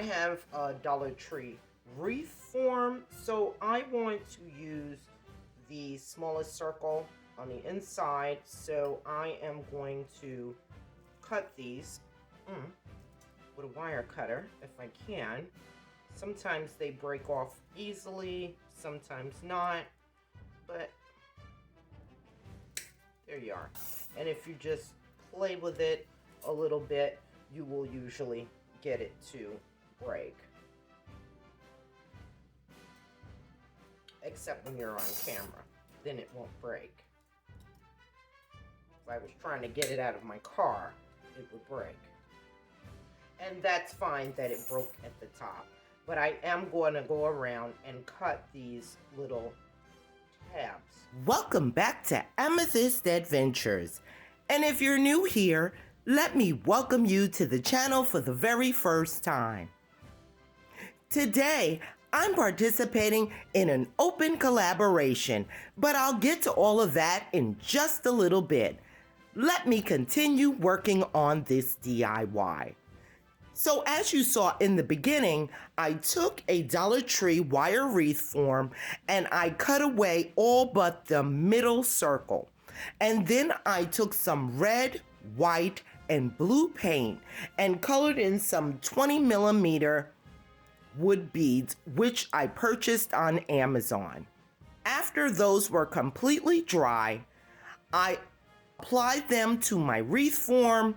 I have a Dollar Tree wreath form, so I want to use the smallest circle on the inside, so I am going to cut these with a wire cutter if I can. Sometimes they break off easily, sometimes not, but there you are. And if you just play with it a little bit, you will usually get it to break. Except when you're on camera, then it won't break. If I was trying to get it out of my car, it would break. And that's fine that it broke at the top. But I am going to go around and cut these little tabs. Welcome back to Amethyst Adventures. And if you're new here, let me welcome you to the channel for the very first time. Today, I'm participating in an open collaboration, but I'll get to all of that in just a little bit. Let me continue working on this DIY. So as you saw in the beginning, I took a Dollar Tree wire wreath form and I cut away all but the middle circle. And then I took some red, white, and blue paint and colored in some 20mm wood beads, which I purchased on Amazon. After those were completely dry, I applied them to my wreath form,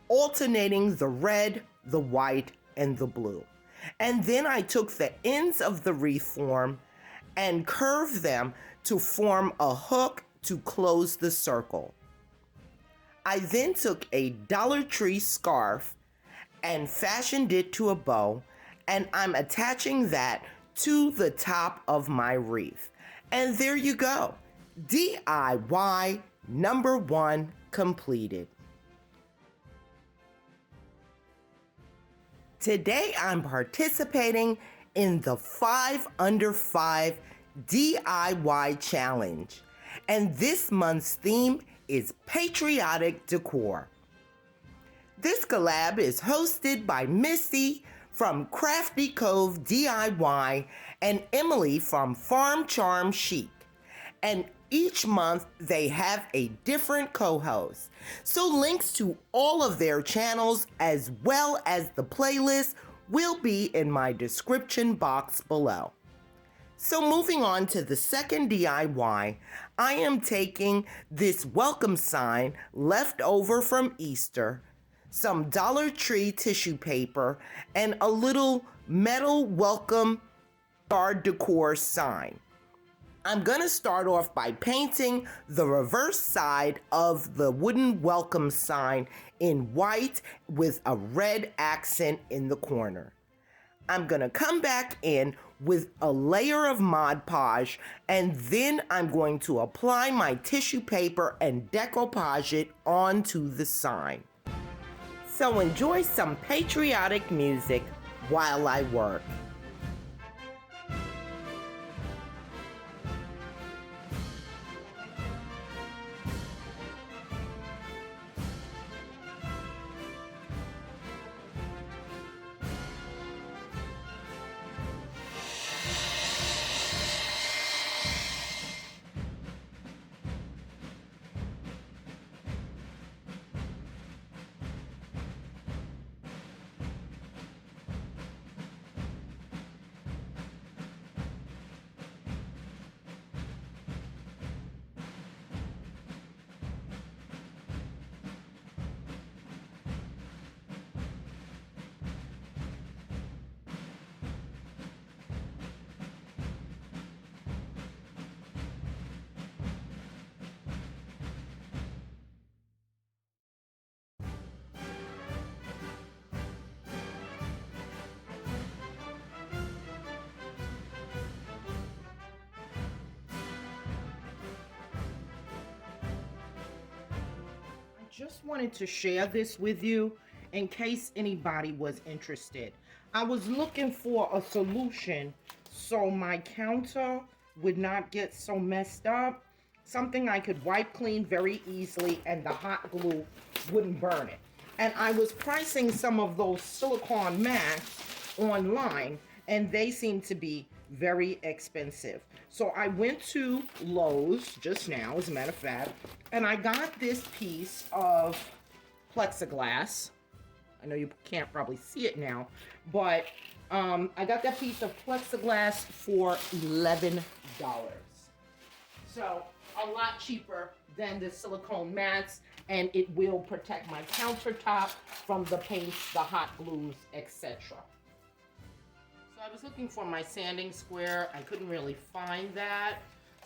alternating the red, the white, and the blue. And then I took the ends of the wreath form and curved them to form a hook to close the circle. I then took a Dollar Tree scarf and fashioned it to a bow, and I'm attaching that to the top of my wreath. And there you go. DIY number 1 completed. Today I'm participating in the 5 Under 5 DIY challenge. And this month's theme is Patriotic Decor. This collab is hosted by Missy from Crafty Cove DIY and Emily from Farm Charm Chic. And each month they have a different co-host. So links to all of their channels as well as the playlist will be in my description box below. So moving on to the second DIY, I am taking this welcome sign left over from Easter, some Dollar Tree tissue paper, and a little metal welcome art decor sign. I'm going to start off by painting the reverse side of the wooden welcome sign in white with a red accent in the corner. I'm going to come back in with a layer of Mod Podge, and then I'm going to apply my tissue paper and decoupage it onto the sign. So enjoy some patriotic music while I work. Just wanted to share this with you in case anybody was interested. I was looking for a solution so my counter would not get so messed up. Something I could wipe clean very easily and the hot glue wouldn't burn it. And I was pricing some of those silicone mats online, and they seem to be very expensive. So I went to Lowe's just now, as a matter of fact, and I got this piece of plexiglass. I know you can't probably see it now, but I got that piece of plexiglass for $11. So a lot cheaper than the silicone mats, and it will protect my countertop from the paints, the hot glues, etc. So I was looking for my sanding square. I couldn't really find that.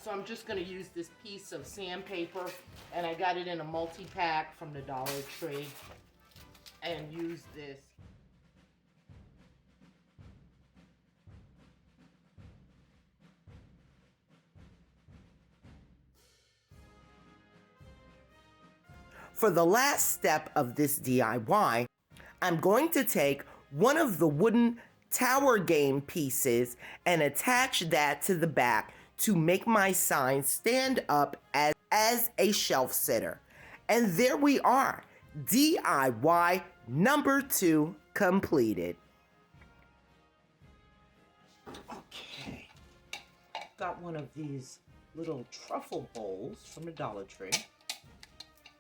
So I'm just going to use this piece of sandpaper, and I got it in a multi-pack from the Dollar Tree, and use this. For the last step of this DIY, I'm going to take one of the wooden tower game pieces and attach that to the back to make my sign stand up as a shelf sitter. And there we are, DIY number 2 completed. Okay, got one of these little truffle bowls from the Dollar Tree,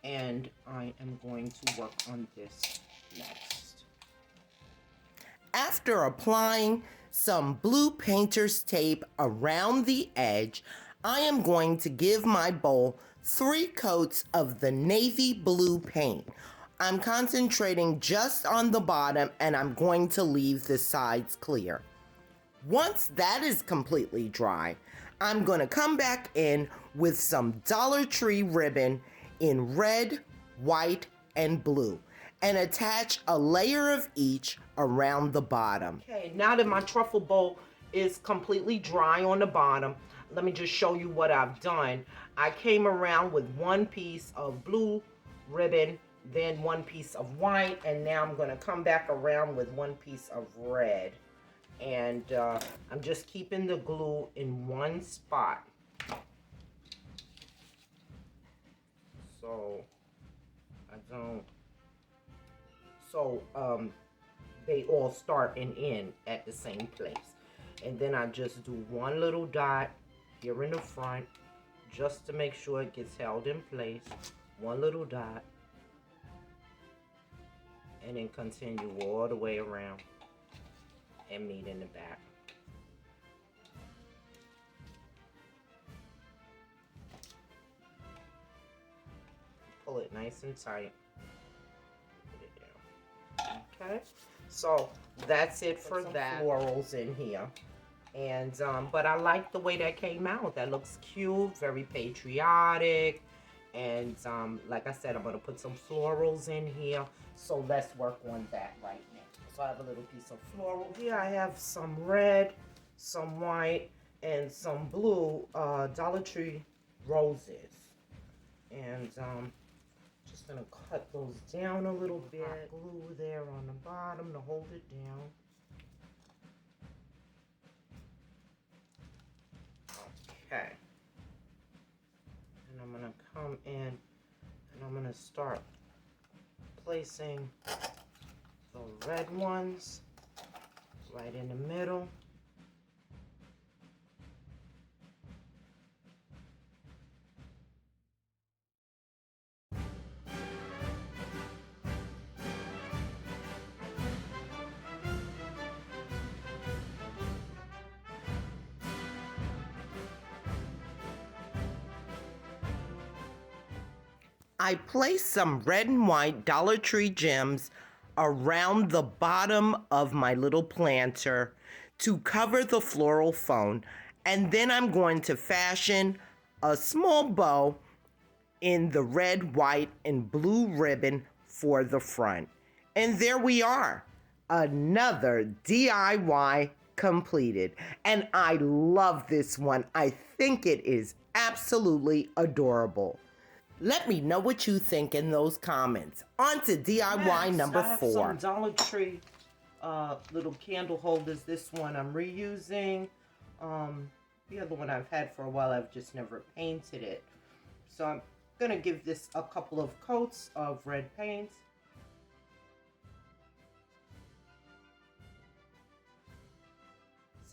and I am going to work on this next. After applying some blue painter's tape around the edge, I am going to give my bowl 3 coats of the navy blue paint. I'm concentrating just on the bottom, and I'm going to leave the sides clear. Once that is completely dry, I'm going to come back in with some Dollar Tree ribbon in red, white, and blue, and attach a layer of each around the bottom. Okay, now that my truffle bowl is completely dry on the bottom, let me just show you what I've done. I came around with one piece of blue ribbon, then one piece of white, and now I'm going to come back around with one piece of red. And I'm just keeping the glue in one spot. So they all start and end at the same place. And then I just do one little dot here in the front just to make sure it gets held in place. One little dot, and then continue all the way around and meet in the back. Pull it nice and tight. Put it down. Okay, so that's it for that. Florals in here, and but I like the way that came out. That looks cute, very patriotic, and like I said, I'm gonna put some florals in here. So let's work on that right now. So I have a little piece of floral here. I have some red, some white, and some blue Dollar Tree roses. And just gonna cut those down a little bit. Glue there on the bottom to hold it down. Okay. And I'm gonna come in and I'm gonna start placing the red ones right in the middle. I placed some red and white Dollar Tree gems around the bottom of my little planter to cover the floral phone, and then I'm going to fashion a small bow in the red, white, and blue ribbon for the front. And there we are, another DIY completed. And I love this one. I think it is absolutely adorable. Let me know what you think in those comments. On to DIY number 4. I have some Dollar Tree little candle holders. This one I'm reusing. The other one I've had for a while, I've just never painted it. So I'm going to give this a couple of coats of red paint.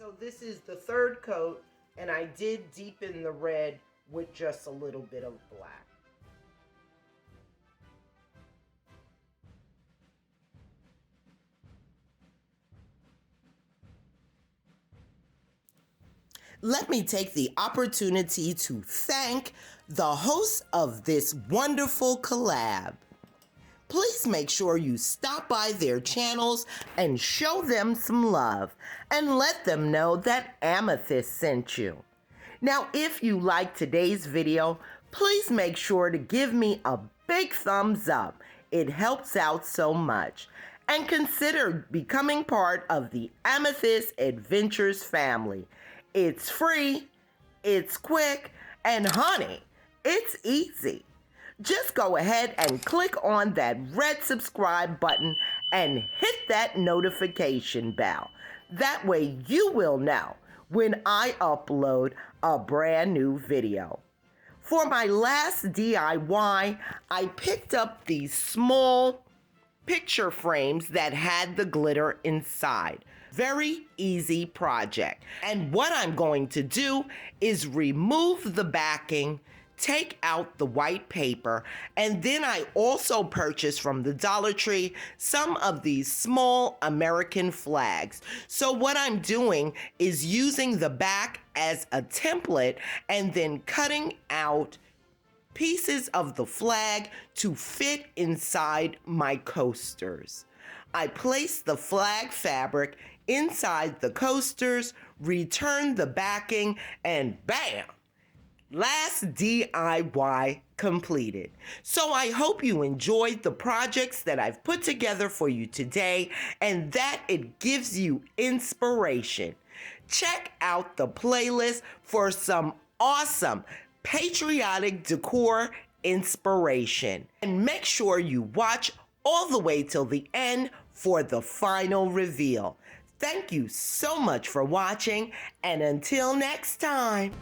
So this is the third coat, and I did deepen the red with just a little bit of black. Let me take the opportunity to thank the hosts of this wonderful collab. Please make sure you stop by their channels and show them some love and let them know that Amethyst sent you. Now, if you like today's video, please make sure to give me a big thumbs up. It helps out so much. And consider becoming part of the Amethyst Adventures family. It's free, it's quick, and honey, it's easy. Just go ahead and click on that red subscribe button and hit that notification bell. That way you will know when I upload a brand new video. For my last DIY, I picked up these small picture frames that had the glitter inside. Very easy project. And what I'm going to do is remove the backing, take out the white paper, and then I also purchased from the Dollar Tree some of these small American flags. So what I'm doing is using the back as a template and then cutting out pieces of the flag to fit inside my coasters. I place the flag fabric inside the coasters, return the backing, and bam! Last DIY completed. So I hope you enjoyed the projects that I've put together for you today and that it gives you inspiration. Check out the playlist for some awesome patriotic decor inspiration. And make sure you watch all the way till the end for the final reveal. Thank you so much for watching, and until next time.